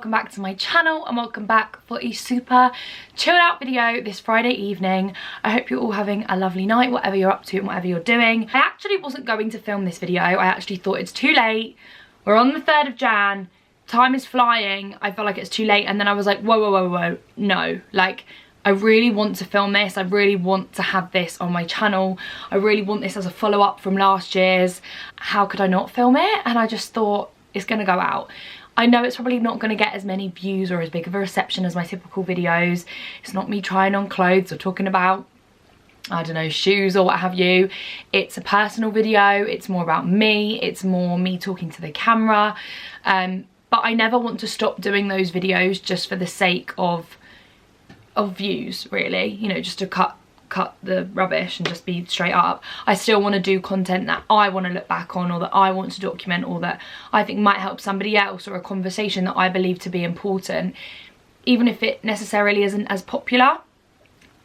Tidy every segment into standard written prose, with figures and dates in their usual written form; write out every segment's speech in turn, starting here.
welcome back to my channel and welcome back for a super chilled out video this Friday evening. I hope you're all having a lovely night, whatever you're up to and whatever you're doing. I actually wasn't going to film this video. I actually thought it's too late. We're on the 3rd of Jan. Time is flying. I felt like it's too late, and then I was like, whoa, no. Like, I really want to film this. I really want to have this on my channel. I really want this as a follow-up from last year's. How could I not film it? And I just thought, it's gonna go out. I know it's probably not gonna get as many views or as big of a reception as my typical videos. It's not me trying on clothes or talking about, I don't know, shoes or what have you. It's a personal video. It's more about me. It's more me talking to the camera. But I never want to stop doing those videos just for the sake of views, really, you know, just to cut the rubbish and just be straight up. I still want to do content that I want to look back on, or that I want to document, or that I think might help somebody else, or a conversation that I believe to be important, even if it necessarily isn't as popular.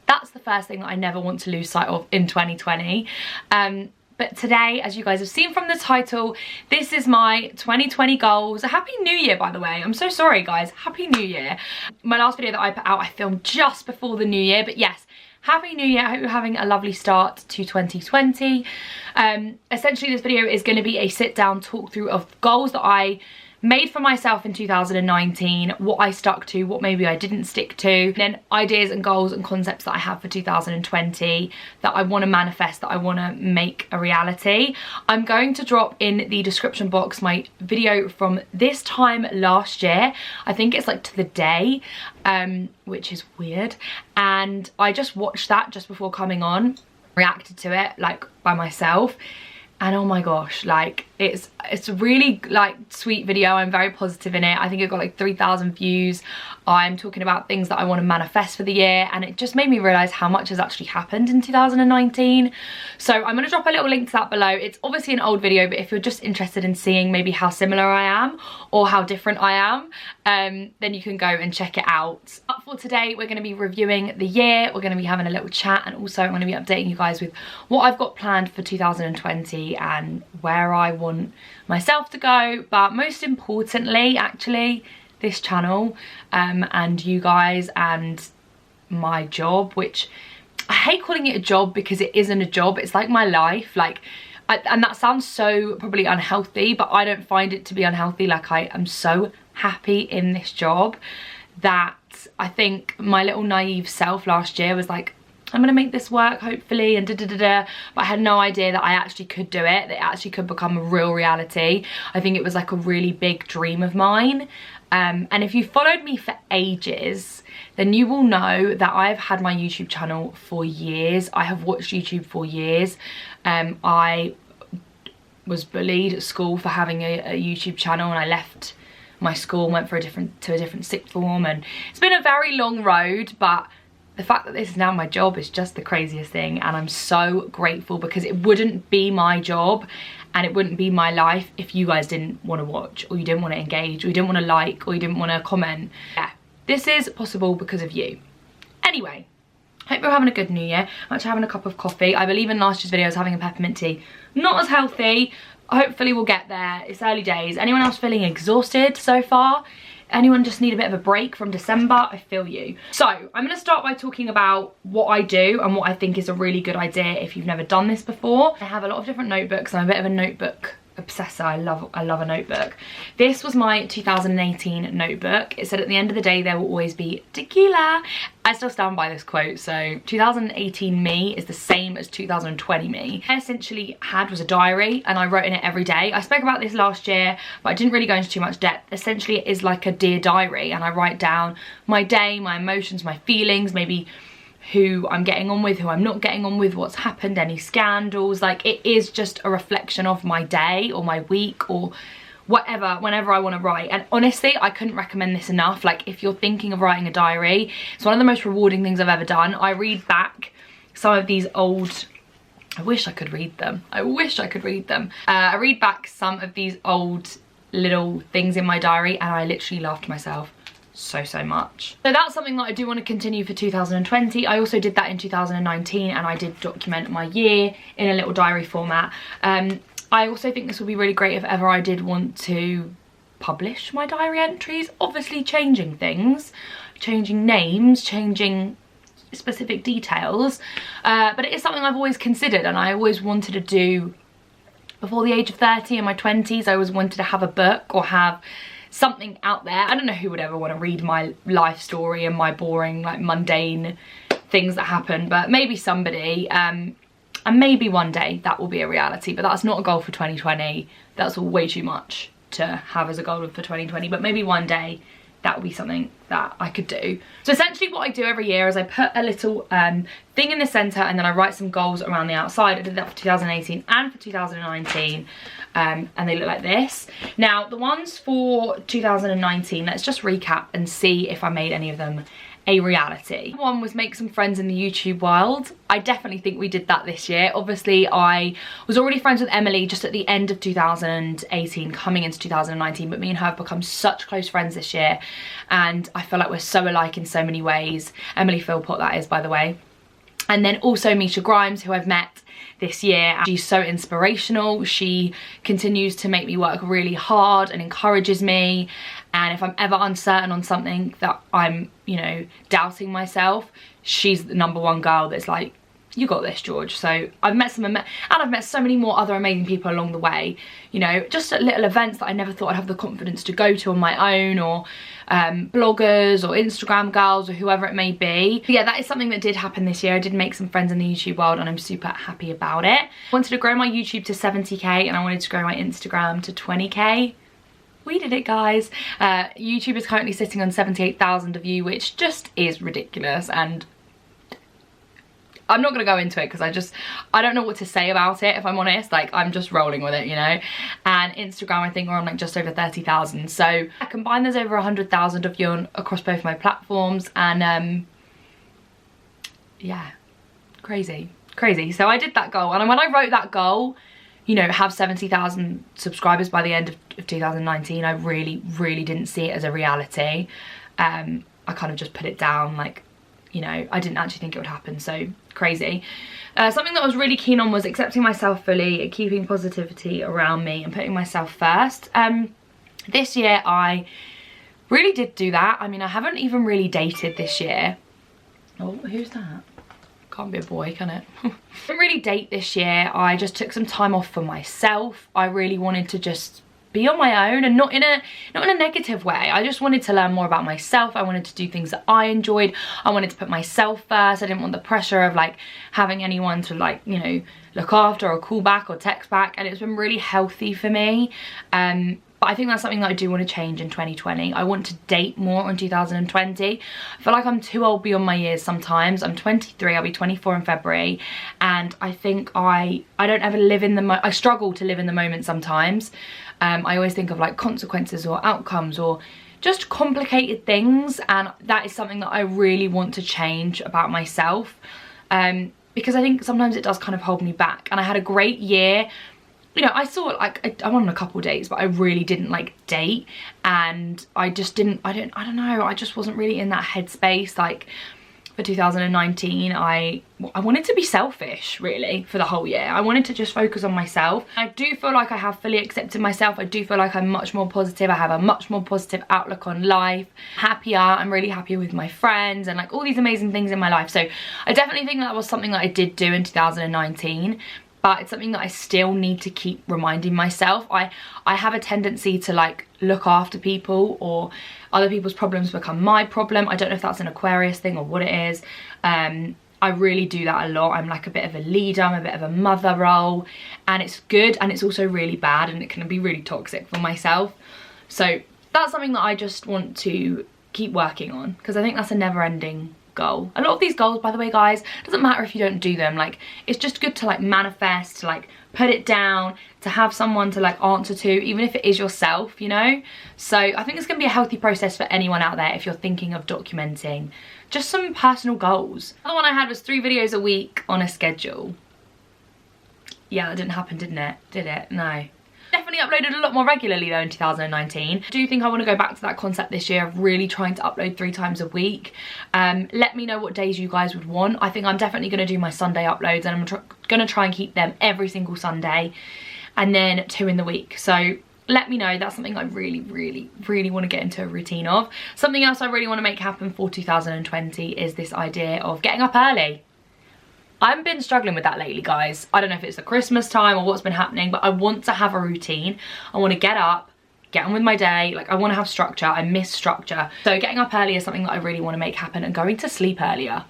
That's the first thing that I never want to lose sight of in 2020. But today, as you guys have seen from the title, this is my 2020 goals. Happy New Year, by the way. I'm so sorry, guys. Happy New Year. My last video that I put out, I filmed just before the New Year. But yes, Happy New Year. I hope you're having a lovely start to 2020. Essentially, this video is going to be a sit-down talk through of goals that I made for myself in 2019, what I stuck to, what maybe I didn't stick to, then ideas and goals and concepts that I have for 2020 that I want to manifest, that I want to make a reality. I'm going to drop in the description box my video from this time last year. I think it's like to the day, which is weird. And I just watched that just before coming on, reacted to it like by myself. And oh my gosh, like it's a really like sweet video. I'm very positive in it. I think it got like 3,000 views. I'm talking about things that I want to manifest for the year, and it just made me realize how much has actually happened in 2019. So I'm going to drop a little link to that below. It's obviously an old video, but if you're just interested in seeing maybe how similar I am or how different I am, then you can go and check it out. But for today, we're going to be reviewing the year. We're going to be having a little chat, and also I'm going to be updating you guys with what I've got planned for 2020 and where I want myself to go. But most importantly, actually, this channel and you guys and my job, which I hate calling it a job because it isn't a job. It's like my life. Like, and that sounds so probably unhealthy, but I don't find it to be unhealthy. Like, I am so happy in this job that I think my little naive self last year was like, I'm gonna make this work hopefully, and but I had no idea that I actually could do it, that it actually could become a real reality. I think it was like a really big dream of mine. And if you followed me for ages, then you will know that I've had my YouTube channel for years. I have watched YouTube for years. I was bullied at school for having a YouTube channel, and I left my school and went for to a different sixth form, and it's been a very long road, but the fact that this is now my job is just the craziest thing, and I'm so grateful, because it wouldn't be my job and it wouldn't be my life if you guys didn't want to watch, or you didn't want to engage, or you didn't want to like, or you didn't want to comment. Yeah, this is possible because of you. Anyway, hope you're having a good New Year. I'm actually having a cup of coffee. I believe in last year's video I was having a peppermint tea. Not as healthy. Hopefully we'll get there. It's early days. Anyone else feeling exhausted so far? Anyone just need a bit of a break from December? I feel you. So I'm going to start by talking about what I do and what I think is a really good idea if you've never done this before. I have a lot of different notebooks. I'm a bit of a notebook obsessor. I love a notebook. This was my 2018 notebook. It said, at the end of the day, there will always be tequila. I still stand by this quote. So 2018 me is the same as 2020 me. What I essentially had was a diary, and I wrote in it every day. I spoke about this last year, but I didn't really go into too much depth. Essentially, it is like a dear diary, and I write down my day, my emotions, my feelings, maybe who I'm getting on with, who I'm not getting on with, what's happened, any scandals. Like, it is just a reflection of my day or my week or whatever, whenever I want to write. And honestly, I couldn't recommend this enough. Like, if you're thinking of writing a diary, it's one of the most rewarding things I've ever done. I read back some of these old, I wish I could read them. I wish I could read them. I read back some of these old little things in my diary, and I literally laughed to myself so much. So that's something that I do want to continue for 2020. I also did that in 2019, and I did document my year in a little diary format. I also think this would be really great if ever I did want to publish my diary entries, obviously changing things, changing names, changing specific details, but it is something I've always considered and I always wanted to do before the age of 30. In my 20s I always wanted to have a book or have something out there. I don't know who would ever want to read my life story and my boring, like, mundane things that happen, but maybe somebody, and maybe one day that will be a reality, but that's not a goal for 2020. That's way too much to have as a goal for 2020, but maybe one day that would be something that I could do. So essentially what I do every year is I put a little thing in the center and then I write some goals around the outside. I did that for 2018 and for 2019, and they look like this. Now the ones for 2019, let's just recap and see if I made any of them a reality. One was make some friends in the YouTube world. I definitely think we did that this year. Obviously I was already friends with Emily just at the end of 2018 coming into 2019, but me and her have become such close friends this year and I feel like we're so alike in so many ways. Emily Philpott, that is, by the way. And then also Misha Grimes, who I've met this year. She's so inspirational. She continues to make me work really hard and encourages me. And if I'm ever uncertain on something that I'm, you know, doubting myself, she's the #1 girl that's like, you got this, George. So I've met I've met so many more other amazing people along the way, you know, just at little events that I never thought I'd have the confidence to go to on my own, or bloggers or Instagram girls or whoever it may be. But yeah, that is something that did happen this year. I did make some friends in the YouTube world and I'm super happy about it. I wanted to grow my YouTube to 70k and I wanted to grow my Instagram to 20k. We did it, guys. YouTube is currently sitting on 78,000 of you, which just is ridiculous, and I'm not gonna go into it because I don't know what to say about it, if I'm honest. Like, I'm just rolling with it, you know. And Instagram, I think we're on like just over 30,000. So I combined there's over 100,000 of you across both my platforms, and yeah, crazy. So I did that goal, and when I wrote that goal, you know, have 70,000 subscribers by the end of 2019, I really didn't see it as a reality. I kind of just put it down, like, you know, I didn't actually think it would happen. So crazy. Something that I was really keen on was accepting myself fully, keeping positivity around me and putting myself first. This year I really did do that. I mean, I haven't even really dated this year. Oh, who's that? Can't be a boy, can it? I didn't really date this year. I just took some time off for myself. I really wanted to just be on my own, and not in a negative way. I just wanted to learn more about myself. I wanted to do things that I enjoyed. I wanted to put myself first. I didn't want the pressure of like having anyone to, like, you know, look after or call back or text back, and it's been really healthy for me. But I think that's something that I do want to change in 2020. I want to date more in 2020. I feel like I'm too old beyond my years sometimes. I'm 23, I'll be 24 in February. And I think I don't ever live in the I struggle to live in the moment sometimes. I always think of like consequences or outcomes or just complicated things. And that is something that I really want to change about myself. Because I think sometimes it does kind of hold me back. And I had a great year. You know, I saw, like, I went on a couple dates, but I really didn't like date, and I just didn't, I don't know, I just wasn't really in that headspace. Like, for 2019, I wanted to be selfish, really, for the whole year. I wanted to just focus on myself. I do feel like I have fully accepted myself. I do feel like I'm much more positive. I have a much more positive outlook on life. Happier, I'm really happier with my friends and like all these amazing things in my life. So I definitely think that was something that I did do in 2019. But it's something that I still need to keep reminding myself. I have a tendency to like look after people, or other people's problems become my problem. I don't know if that's an Aquarius thing or what it is. I really do that a lot. I'm like a bit of a leader, I'm a bit of a mother role, and it's good and it's also really bad, and it can be really toxic for myself. So that's something that I just want to keep working on, because I think that's a never-ending goal. A lot of these goals, by the way, guys, doesn't matter if you don't do them. Like, it's just good to like manifest, to like put it down, to have someone to like answer to, even if it is yourself, you know. So I think it's gonna be a healthy process for anyone out there if you're thinking of documenting just some personal goals. The other one I had was 3 videos a week on a schedule. Yeah, that didn't happen, didn't it? Did it? No. Definitely uploaded a lot more regularly though in 2019. I do think I want to go back to that concept this year of really trying to upload 3 times a week. Let me know what days you guys would want. I think I'm definitely going to do my Sunday uploads, and I'm going to try and keep them every single Sunday, and then 2 in the week. So let me know. That's something I really, really, really want to get into a routine of. Something else I really want to make happen for 2020 is this idea of getting up early. I've been struggling with that lately, guys. I don't know if it's the Christmas time or what's been happening, but I want to have a routine. I want to get up, get on with my day. Like, I want to have structure. I miss structure. So getting up early is something that I really want to make happen, and going to sleep earlier.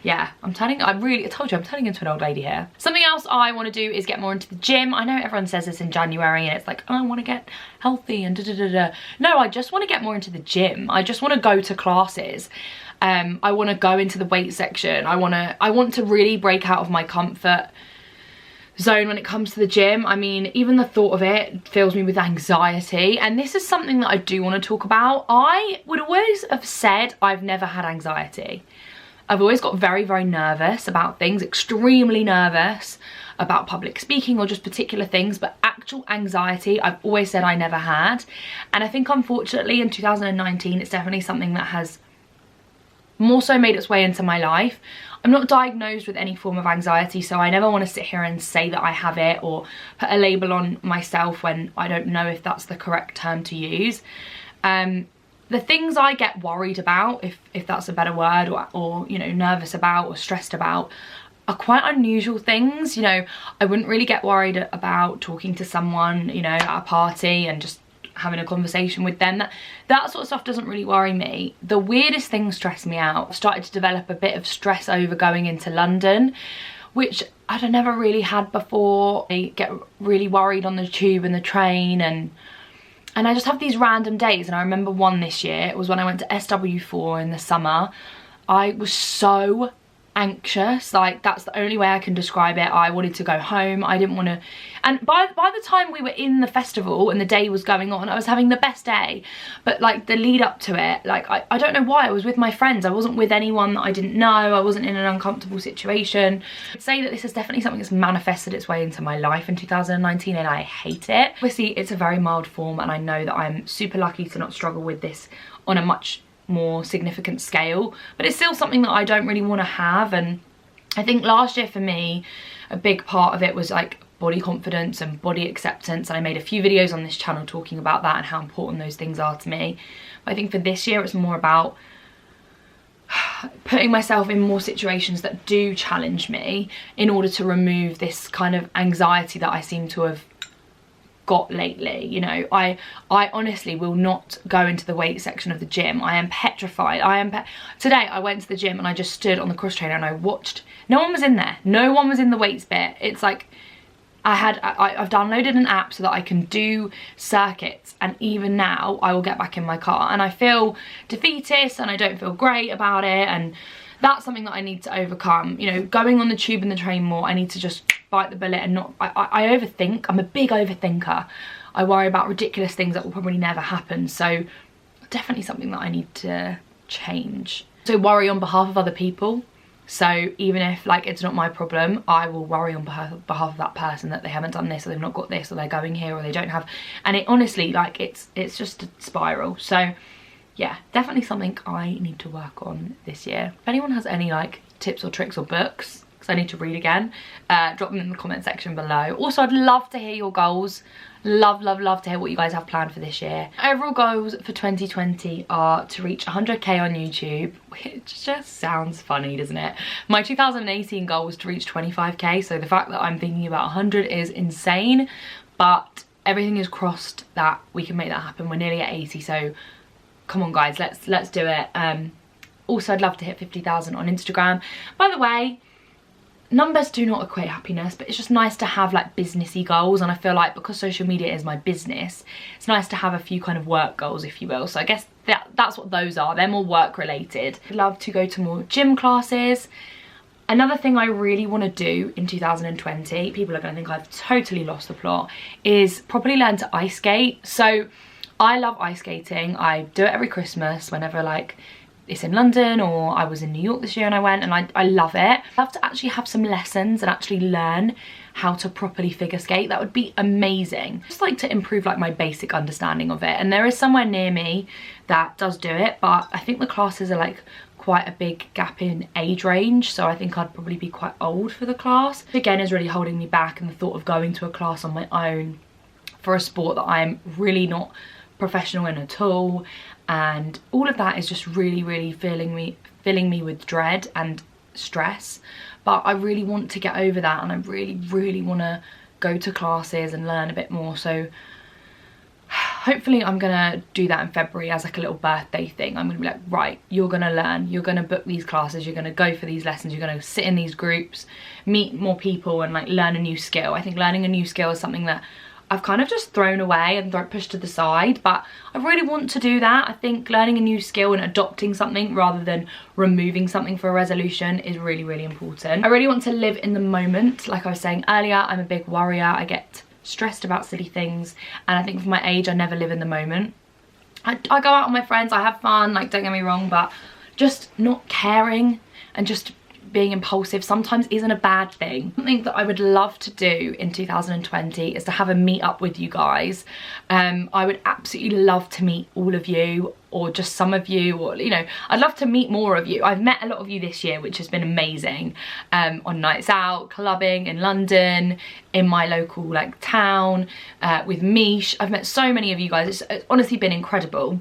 Yeah, I told you, I'm turning into an old lady here. Something else I want to do is get more into the gym. I know everyone says this in January and it's like, oh, I want to get healthy and da-da-da-da. No, I just want to get more into the gym. I just want to go to classes. I want to go into the weight section. I want to really break out of my comfort zone when it comes to the gym. I mean, even the thought of it fills me with anxiety, and this is something that I do want to talk about. I would always have said I've never had anxiety. I've always got very, very nervous about things, extremely nervous about public speaking or just particular things, but actual anxiety I've always said I never had. And I think unfortunately in 2019 it's definitely something that has more so made its way into my life. I'm not diagnosed with any form of anxiety, so I never want to sit here and say that I have it or put a label on myself when I don't know if that's the correct term to use. The things I get worried about, if that's a better word, or you know, nervous about or stressed about, are quite unusual things. You know, I wouldn't really get worried about talking to someone, you know, at a party and just having a conversation with them. That sort of stuff doesn't really worry me. The weirdest things stress me out. I started to develop a bit of stress over going into London, which I'd never really had before. I get really worried on the tube and the train, and I just have these random days. And I remember one this year, it was when I went to SOOOO in the summer. I was so anxious, like that's the only way I can describe it. I wanted to go home. I didn't want to, and by the time we were in the festival and the day was going on, I was having the best day. But like the lead up to it, like I don't know why, I was with my friends. I wasn't with anyone that I didn't know. I wasn't in an uncomfortable situation. I'd say that this is definitely something that's manifested its way into my life in 2019, and I hate it. Obviously it's a very mild form, and I know that I'm super lucky to not struggle with this on a much more significant scale, but it's still something that I don't really want to have. And I think last year for me, a big part of it was like body confidence and body acceptance, and I made a few videos on this channel talking about that and how important those things are to me. But I think for this year it's more about putting myself in more situations that do challenge me in order to remove this kind of anxiety that I seem to have got lately. You know, I honestly will not go into the weight section of the gym. I am petrified. Today I went to the gym and I just stood on the cross trainer and I watched. No one was in there. No one was in the weights bit. It's like I've downloaded an app so that I can do circuits, and even now I will get back in my car and I feel defeatist and I don't feel great about it, and that's something that I need to overcome. You know, going on the tube and the train more, I need to just bite the bullet and not, I overthink. I'm a big overthinker. I worry about ridiculous things that will probably never happen. So definitely something that I need to change. So worry on behalf of other people. So even if like it's not my problem, I will worry on behalf of that person that they haven't done this, or they've not got this, or they're going here, or they don't have. And it honestly, like it's just a spiral. So yeah, definitely something I need to work on this year. If anyone has any like tips or tricks or books, because I need to read again, drop them in the comment section below. Also, I'd love to hear your goals. Love to hear what you guys have planned for this year. Overall goals for 2020 are to reach 100k on YouTube, which just sounds funny, doesn't it? My 2018 goal was to reach 25k, so the fact that I'm thinking about 100 is insane, but everything is crossed that we can make that happen. We're nearly at 80, so come on guys, let's do it. Also, I'd love to hit 50,000 on Instagram. By the way, numbers do not equate happiness, but it's just nice to have like businessy goals, and I feel like because social media is my business, it's nice to have a few kind of work goals, if you will. So I guess that's what those are. They're more work related. I'd love to go to more gym classes. Another thing I really want to do in 2020, people are going to think I've totally lost the plot, is properly learn to ice skate. So I love ice skating. I do it every Christmas whenever like it's in London, or I was in New York this year and I went, and I love it. I'd love to actually have some lessons and actually learn how to properly figure skate. That would be amazing. Just like to improve like my basic understanding of it. And there is somewhere near me that does do it, but I think the classes are like quite a big gap in age range, so I think I'd probably be quite old for the class. Again, is really holding me back, and the thought of going to a class on my own for a sport that I'm really not professional in at all, and all of that is just really filling me with dread and stress. But I really want to get over that, and I really want to go to classes and learn a bit more. So hopefully I'm gonna do that in February as like a little birthday thing. I'm gonna be like, right, you're gonna learn, you're gonna book these classes, you're gonna go for these lessons, you're gonna sit in these groups, meet more people, and like learn a new skill. I think learning a new skill is something that I've kind of just thrown away and pushed to the side, but I really want to do that. I think learning a new skill and adopting something rather than removing something for a resolution is really important. I really want to live in the moment. Like I was saying earlier, I'm a big worrier. I get stressed about silly things, and I think for my age I never live in the moment. I go out with my friends, I have fun, like, don't get me wrong, but just not caring and just being impulsive sometimes isn't a bad thing. Something that I would love to do in 2020 is to have a meet up with you guys. I would absolutely love to meet all of you, or just some of you, or, you know, I'd love to meet more of you. I've met a lot of you this year, which has been amazing, on nights out, clubbing in London, in my local like town, with Mish. I've met so many of you guys. It's honestly been incredible.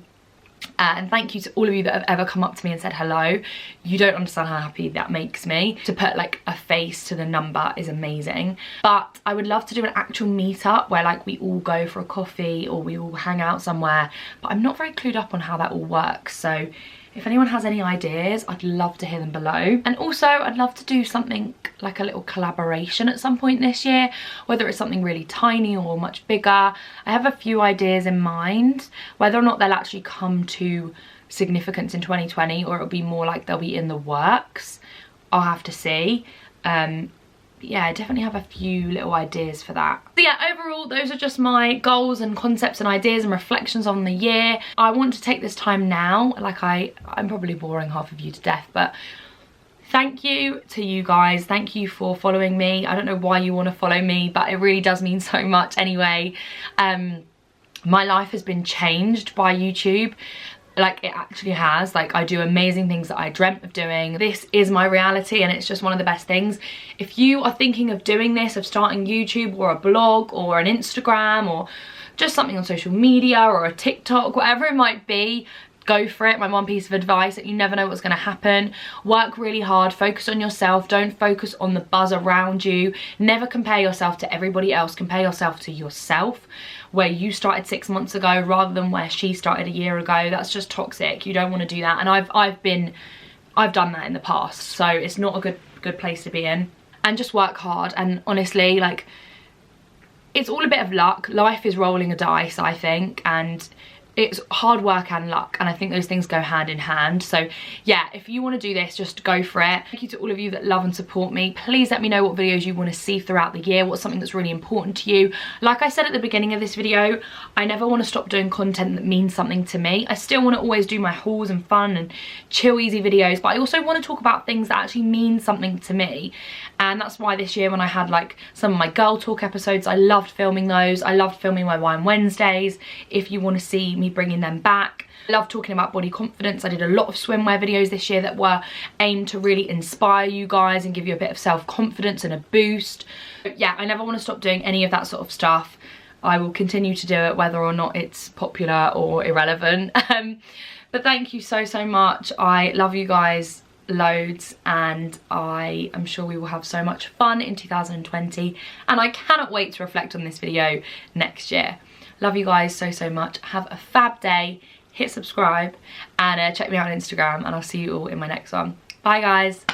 And thank you to all of you that have ever come up to me and said hello. You don't understand how happy that makes me. To put like a face to the number is amazing. But I would love to do an actual meetup where like we all go for a coffee or we all hang out somewhere, but I'm not very clued up on how that all works. So if anyone has any ideas, I'd love to hear them below. And also I'd love to do something like a little collaboration at some point this year, whether it's something really tiny or much bigger. I have a few ideas in mind. Whether or not they'll actually come to significance in 2020, or it'll be more like they'll be in the works, I'll have to see. Yeah, I definitely have a few little ideas for that. So yeah, overall, those are just my goals and concepts and ideas and reflections on the year. I want to take this time now, like I'm probably boring half of you to death, but thank you to you guys. Thank you for following me. I don't know why you want to follow me, but it really does mean so much anyway. My life has been changed by YouTube. Like, it actually has. Like, I do amazing things that I dreamt of doing. This is my reality, and it's just one of the best things. If you are thinking of doing this, of starting YouTube or a blog or an Instagram or just something on social media or a TikTok, whatever it might be, go for it. My one piece of advice: that you never know what's going to happen. Work really hard, focus on yourself, don't focus on the buzz around you. Never compare yourself to everybody else. Compare yourself to yourself, where you started 6 months ago rather than where she started a year ago. That's just toxic. You don't want to do that, and I've done that in the past, so it's not a good place to be in. And just work hard, and honestly, like, it's all a bit of luck. Life is rolling a dice, I think, and it's hard work and luck, and I think those things go hand in hand. So yeah, if you want to do this, just go for it. Thank you to all of you that love and support me. Please let me know what videos you want to see throughout the year, what's something that's really important to you. Like I said at the beginning of this video, I never want to stop doing content that means something to me. I still want to always do my hauls and fun and chill easy videos, but I also want to talk about things that actually mean something to me. And that's why this year, when I had like some of my girl talk episodes, I loved filming those. I loved filming my Wine Wednesdays, if you want to see me bringing them back. I love talking about body confidence. I did a lot of swimwear videos this year that were aimed to really inspire you guys and give you a bit of self-confidence and a boost. But yeah, I never want to stop doing any of that sort of stuff. I will continue to do it whether or not it's popular or irrelevant. But thank you so much. I love you guys loads, and I am sure we will have so much fun in 2020, and I cannot wait to reflect on this video next year. Love you guys so much. Have a fab day. Hit subscribe and check me out on Instagram, and I'll see you all in my next one. Bye guys.